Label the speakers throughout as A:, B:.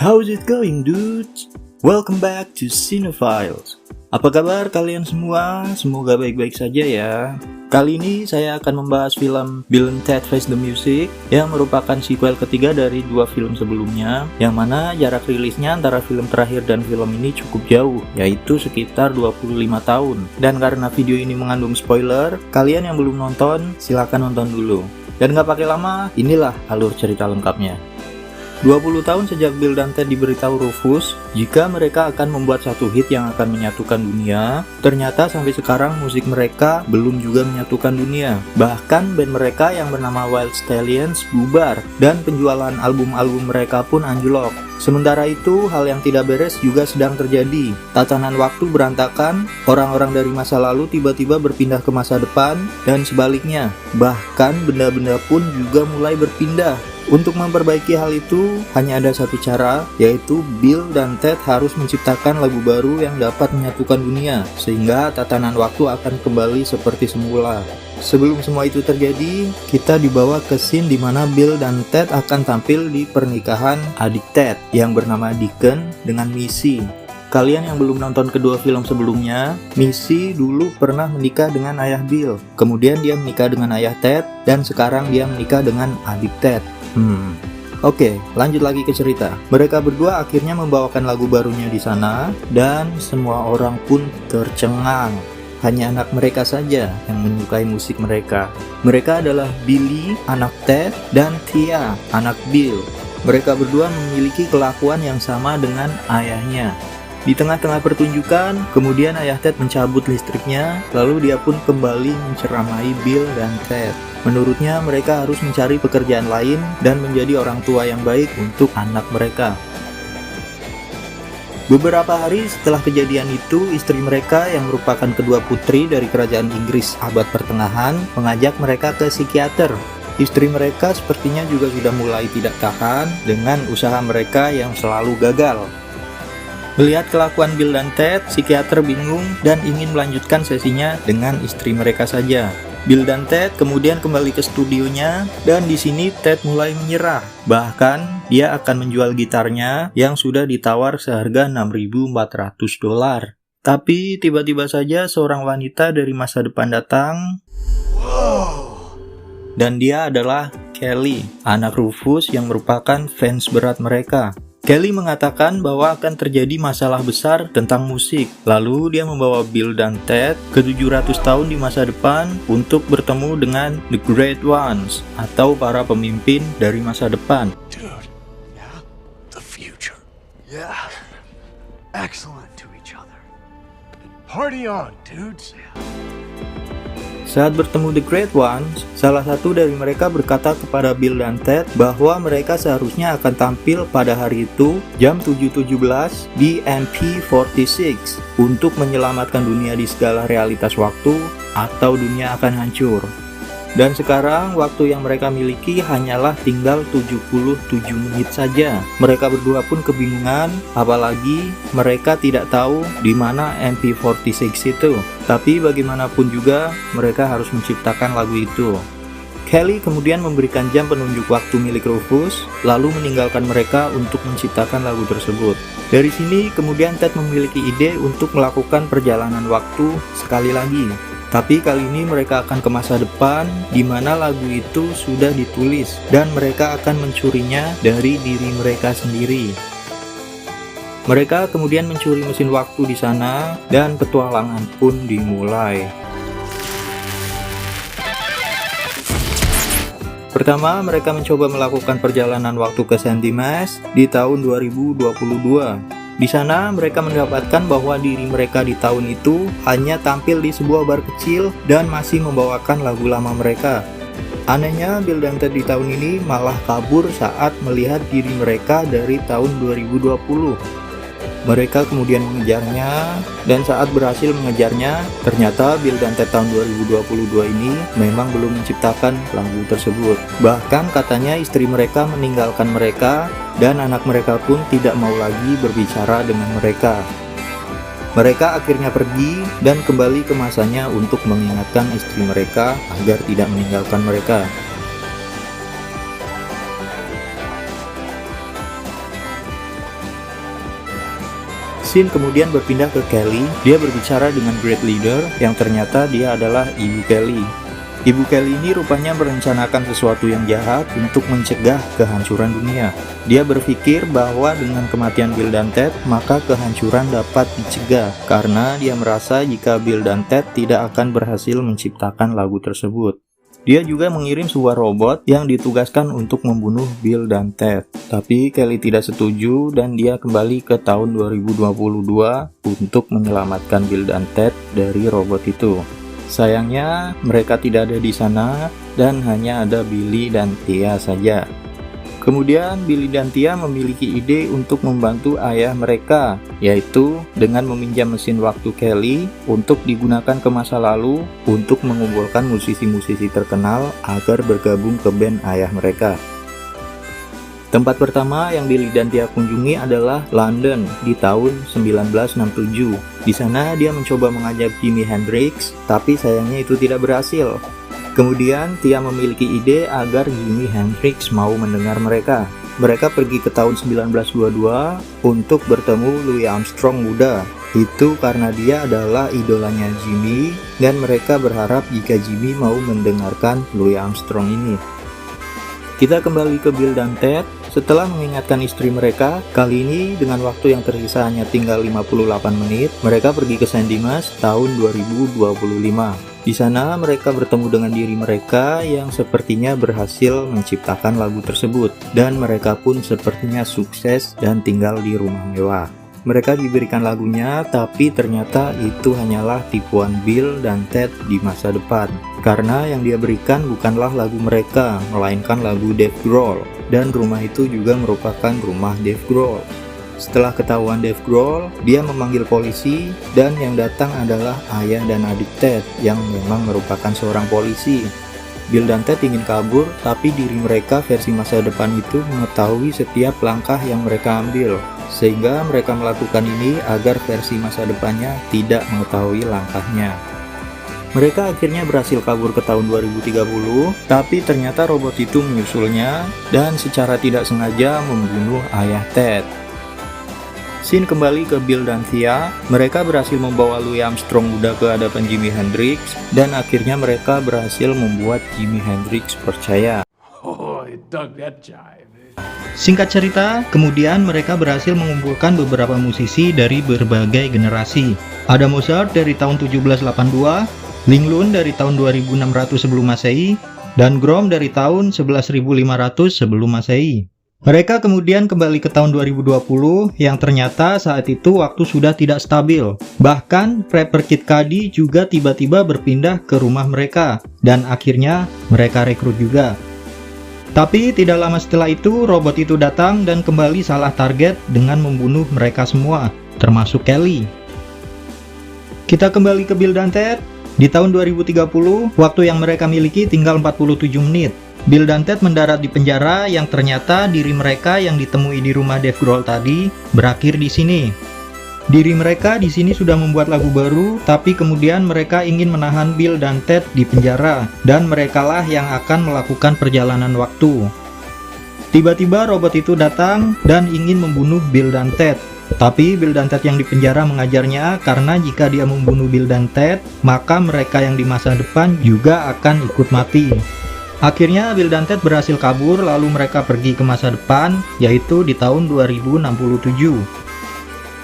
A: How's it going, dudes? Welcome back to Cinephiles. Apa kabar kalian semua? Semoga baik-baik saja ya. Kali ini saya akan membahas film Bill and Ted Face the Music yang merupakan sequel ketiga dari dua film sebelumnya, yang mana jarak rilisnya antara film terakhir dan film ini cukup jauh, yaitu sekitar 25 tahun. Dan karena video ini mengandung spoiler, kalian yang belum nonton silahkan nonton dulu. Dan gak pakai lama, inilah alur cerita lengkapnya. 20 tahun sejak Bill dan Ted diberitahu Rufus jika mereka akan membuat satu hit yang akan menyatukan dunia, ternyata sampai sekarang musik mereka belum juga menyatukan dunia. Bahkan band mereka yang bernama Wild Stallions bubar dan penjualan album-album mereka pun anjlok. Sementara itu, hal yang tidak beres juga sedang terjadi. Tatanan waktu berantakan, orang-orang dari masa lalu tiba-tiba berpindah ke masa depan, dan sebaliknya. Bahkan benda-benda pun juga mulai berpindah. Untuk memperbaiki hal itu, hanya ada satu cara, yaitu Bill dan Ted harus menciptakan lagu baru yang dapat menyatukan dunia, sehingga tatanan waktu akan kembali seperti semula. Sebelum semua itu terjadi, kita dibawa ke scene di mana Bill dan Ted akan tampil di pernikahan adik Ted yang bernama Deacon dengan Missy. Kalian yang belum nonton kedua film sebelumnya, Missy dulu pernah menikah dengan ayah Bill. Kemudian dia menikah dengan ayah Ted, dan sekarang dia menikah dengan adik Ted. Oke, lanjut lagi ke cerita. Mereka berdua akhirnya membawakan lagu barunya di sana, dan semua orang pun tercengang. Hanya anak mereka saja yang menyukai musik mereka. Mereka adalah Billy, anak Ted, dan Thea, anak Bill. Mereka berdua memiliki kelakuan yang sama dengan ayahnya. Di tengah-tengah pertunjukan, kemudian ayah Ted mencabut listriknya, lalu dia pun kembali menceramai Bill dan Ted. Menurutnya mereka harus mencari pekerjaan lain dan menjadi orang tua yang baik untuk anak mereka. Beberapa hari setelah kejadian itu, istri mereka yang merupakan kedua putri dari kerajaan Inggris abad pertengahan mengajak mereka ke psikiater. Istri mereka sepertinya juga sudah mulai tidak tahan dengan usaha mereka yang selalu gagal. Melihat kelakuan Bill dan Ted, psikiater bingung dan ingin melanjutkan sesinya dengan istri mereka saja. Bill dan Ted kemudian kembali ke studionya, dan di sini Ted mulai menyerah. Bahkan dia akan menjual gitarnya yang sudah ditawar seharga $6.400. Tapi tiba-tiba saja seorang wanita dari masa depan datang. Dan dia adalah Kelly, anak Rufus yang merupakan fans berat mereka. Kelly mengatakan bahwa akan terjadi masalah besar tentang musik. Lalu dia membawa Bill dan Ted ke 700 tahun di masa depan untuk bertemu dengan The Great Ones, atau para pemimpin dari masa depan.
B: Dude, yeah, the future. Yeah, excellent to each other. Party on, dudes.
A: Saat bertemu The Great Ones, salah satu dari mereka berkata kepada Bill dan Ted bahwa mereka seharusnya akan tampil pada hari itu jam 7.17 di MP46 untuk menyelamatkan dunia di segala realitas waktu atau dunia akan hancur. Dan sekarang waktu yang mereka miliki hanyalah tinggal 77 menit saja. Mereka berdua pun kebingungan, apalagi mereka tidak tahu di mana MP46 itu. Tapi bagaimanapun juga mereka harus menciptakan lagu itu. Kelly kemudian memberikan jam penunjuk waktu milik Rufus, lalu meninggalkan mereka untuk menciptakan lagu tersebut. Dari sini kemudian Ted memiliki ide untuk melakukan perjalanan waktu sekali lagi. Tapi kali ini mereka akan ke masa depan di mana lagu itu sudah ditulis dan mereka akan mencurinya dari diri mereka sendiri. Mereka kemudian mencuri mesin waktu di sana dan petualangan pun dimulai. Pertama, mereka mencoba melakukan perjalanan waktu ke St. Dimas di tahun 2022. Di sana mereka mendapatkan bahwa diri mereka di tahun itu hanya tampil di sebuah bar kecil dan masih membawakan lagu lama mereka. Anehnya, Bill dan Ted di tahun ini malah kabur saat melihat diri mereka dari tahun 2020. Mereka kemudian mengejarnya, dan saat berhasil mengejarnya, ternyata Bill dan Ted tahun 2022 ini memang belum menciptakan lagu tersebut. Bahkan katanya istri mereka meninggalkan mereka, dan anak mereka pun tidak mau lagi berbicara dengan mereka. Mereka akhirnya pergi dan kembali ke masanya untuk mengingatkan istri mereka agar tidak meninggalkan mereka. Scene kemudian berpindah ke Kelly. Dia berbicara dengan Great Leader yang ternyata dia adalah Ibu Kelly. Ibu Kelly ini rupanya merencanakan sesuatu yang jahat untuk mencegah kehancuran dunia. Dia berpikir bahwa dengan kematian Bill dan Ted, maka kehancuran dapat dicegah karena dia merasa jika Bill dan Ted tidak akan berhasil menciptakan lagu tersebut. Dia juga mengirim sebuah robot yang ditugaskan untuk membunuh Bill dan Ted. Tapi Kelly tidak setuju dan dia kembali ke tahun 2022 untuk menyelamatkan Bill dan Ted dari robot itu. Sayangnya mereka tidak ada di sana dan hanya ada Billy dan Tia saja. Kemudian Billy dan Tia memiliki ide untuk membantu ayah mereka, yaitu dengan meminjam mesin waktu Kelly untuk digunakan ke masa lalu untuk mengumpulkan musisi-musisi terkenal agar bergabung ke band ayah mereka. Tempat pertama yang Billy dan Tia kunjungi adalah London di tahun 1967. Di sana dia mencoba mengajak Jimi Hendrix, tapi sayangnya itu tidak berhasil. Kemudian Tia memiliki ide agar Jimi Hendrix mau mendengar mereka. Mereka pergi ke tahun 1922 untuk bertemu Louis Armstrong muda. Itu karena dia adalah idolanya Jimi dan mereka berharap jika Jimi mau mendengarkan Louis Armstrong ini. Kita kembali ke Bill dan Ted. Setelah mengingatkan istri mereka, kali ini dengan waktu yang tersisa hanya tinggal 58 menit, mereka pergi ke St. Dimas tahun 2025. Di sana mereka bertemu dengan diri mereka yang sepertinya berhasil menciptakan lagu tersebut, dan mereka pun sepertinya sukses dan tinggal di rumah mewah. Mereka diberikan lagunya, tapi ternyata itu hanyalah tipuan Bill dan Ted di masa depan. Karena yang dia berikan bukanlah lagu mereka, melainkan lagu Dave Grohl. Dan rumah itu juga merupakan rumah Dave Grohl. Setelah ketahuan Dave Grohl, dia memanggil polisi dan yang datang adalah ayah dan adik Ted yang memang merupakan seorang polisi. Bill dan Ted ingin kabur, tapi diri mereka versi masa depan itu mengetahui setiap langkah yang mereka ambil. Sehingga mereka melakukan ini agar versi masa depannya tidak mengetahui langkahnya. Mereka akhirnya berhasil kabur ke tahun 2030, tapi ternyata robot itu menyusulnya dan secara tidak sengaja membunuh ayah Ted. Scene kembali ke Bill dan Tia. Mereka berhasil membawa Louis Armstrong muda ke hadapan Jimi Hendrix dan akhirnya mereka berhasil membuat Jimi Hendrix percaya.
B: Oh, I dug that jive.
A: Singkat cerita, kemudian mereka berhasil mengumpulkan beberapa musisi dari berbagai generasi. Ada Mozart dari tahun 1782, Linglund dari tahun 2600 sebelum Masehi, dan Grom dari tahun 11.500 sebelum Masehi. Mereka kemudian kembali ke tahun 2020 yang ternyata saat itu waktu sudah tidak stabil. Bahkan rapper Kid Cudi juga tiba-tiba berpindah ke rumah mereka dan akhirnya mereka rekrut juga. Tapi tidak lama setelah itu robot itu datang dan kembali salah target dengan membunuh mereka semua, termasuk Kelly. Kita kembali ke Bill dan Ted. Di tahun 2030, waktu yang mereka miliki tinggal 47 menit. Bill dan Ted mendarat di penjara yang ternyata diri mereka yang ditemui di rumah Dave Grohl tadi berakhir di sini. Diri mereka di sini sudah membuat lagu baru, tapi kemudian mereka ingin menahan Bill dan Ted di penjara, dan merekalah yang akan melakukan perjalanan waktu. Tiba-tiba robot itu datang dan ingin membunuh Bill dan Ted. Tapi Bill dan Ted yang di penjara mengajarnya karena jika dia membunuh Bill dan Ted, maka mereka yang di masa depan juga akan ikut mati. Akhirnya Bill dan Ted berhasil kabur lalu mereka pergi ke masa depan, yaitu di tahun 2067.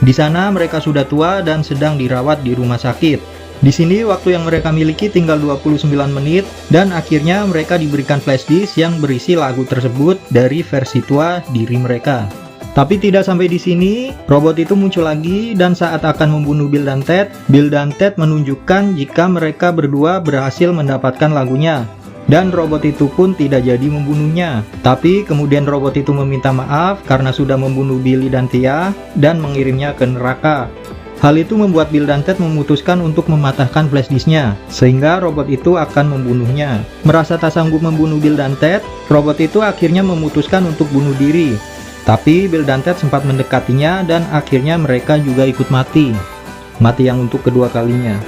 A: Di sana mereka sudah tua dan sedang dirawat di rumah sakit. Di sini waktu yang mereka miliki tinggal 29 menit dan akhirnya mereka diberikan flash disk yang berisi lagu tersebut dari versi tua diri mereka. Tapi tidak sampai di sini, robot itu muncul lagi dan saat akan membunuh Bill dan Ted menunjukkan jika mereka berdua berhasil mendapatkan lagunya. Dan robot itu pun tidak jadi membunuhnya. Tapi kemudian robot itu meminta maaf karena sudah membunuh Billy dan Tia dan mengirimnya ke neraka. Hal itu membuat Bill dan Ted memutuskan untuk mematahkan flash disknya, sehingga robot itu akan membunuhnya. Merasa tak sanggup membunuh Bill dan Ted, robot itu akhirnya memutuskan untuk bunuh diri. Tapi Bill dan Ted sempat mendekatinya dan akhirnya mereka juga ikut mati. Mati yang untuk kedua kalinya.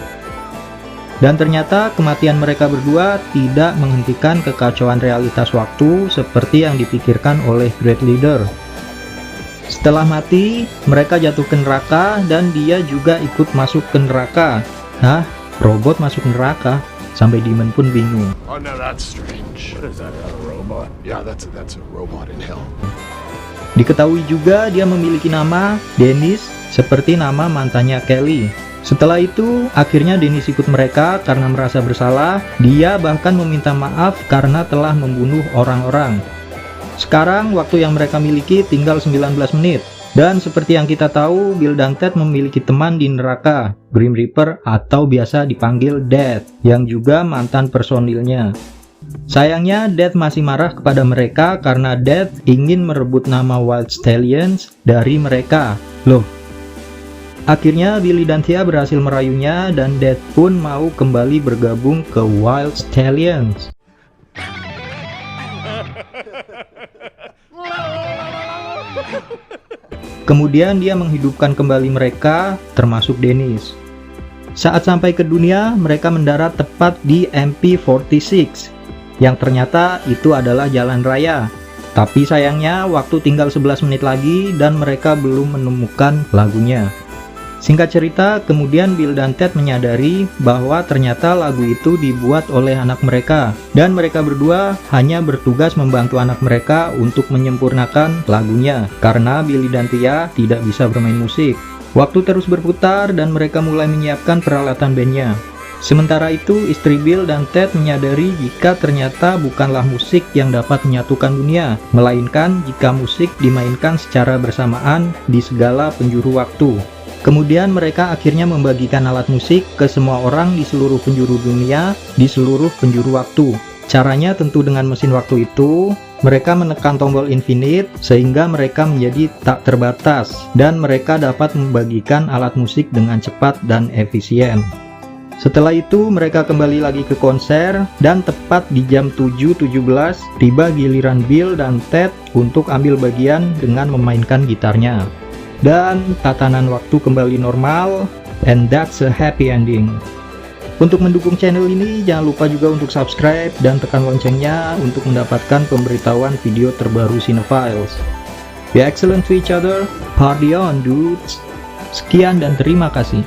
A: Dan ternyata kematian mereka berdua tidak menghentikan kekacauan realitas waktu seperti yang dipikirkan oleh Great Leader. Setelah mati, mereka jatuh ke neraka dan dia juga ikut masuk ke neraka. Hah? Robot masuk neraka? Sampai Demon pun bingung.
B: Oh no, that's strange. What is that? A robot? Yeah, that's a robot in hell.
A: Diketahui juga dia memiliki nama Dennis, seperti nama mantannya Kelly. Setelah itu, akhirnya Dennis ikut mereka karena merasa bersalah. Dia bahkan meminta maaf karena telah membunuh orang-orang. Sekarang, waktu yang mereka miliki tinggal 19 menit. Dan seperti yang kita tahu, Bill dan Ted memiliki teman di neraka, Grim Reaper atau biasa dipanggil Death, yang juga mantan personilnya. Sayangnya, Death masih marah kepada mereka karena Death ingin merebut nama Wild Stallions dari mereka. Loh, akhirnya Billy dan Thea berhasil merayunya dan Death pun mau kembali bergabung ke Wild Stallions. Kemudian dia menghidupkan kembali mereka, termasuk Dennis. Saat sampai ke dunia, mereka mendarat tepat di MP46, yang ternyata itu adalah jalan raya. Tapi sayangnya waktu tinggal 11 menit lagi dan mereka belum menemukan lagunya. Singkat cerita, kemudian Bill dan Ted menyadari bahwa ternyata lagu itu dibuat oleh anak mereka, dan mereka berdua hanya bertugas membantu anak mereka untuk menyempurnakan lagunya, karena Billy dan Thea tidak bisa bermain musik. Waktu terus berputar dan mereka mulai menyiapkan peralatan bandnya. Sementara itu, istri Bill dan Ted menyadari jika ternyata bukanlah musik yang dapat menyatukan dunia, melainkan jika musik dimainkan secara bersamaan di segala penjuru waktu. Kemudian mereka akhirnya membagikan alat musik ke semua orang di seluruh penjuru dunia, di seluruh penjuru waktu. Caranya tentu dengan mesin waktu itu, mereka menekan tombol infinite sehingga mereka menjadi tak terbatas, dan mereka dapat membagikan alat musik dengan cepat dan efisien. Setelah itu mereka kembali lagi ke konser, dan tepat di jam 7.17 tiba giliran Bill dan Ted untuk ambil bagian dengan memainkan gitarnya. Dan tatanan waktu kembali normal, and that's a happy ending. Untuk mendukung channel ini, jangan lupa juga untuk subscribe dan tekan loncengnya untuk mendapatkan pemberitahuan video terbaru Cinephiles. Be excellent to each other, party on dudes. Sekian dan terima kasih.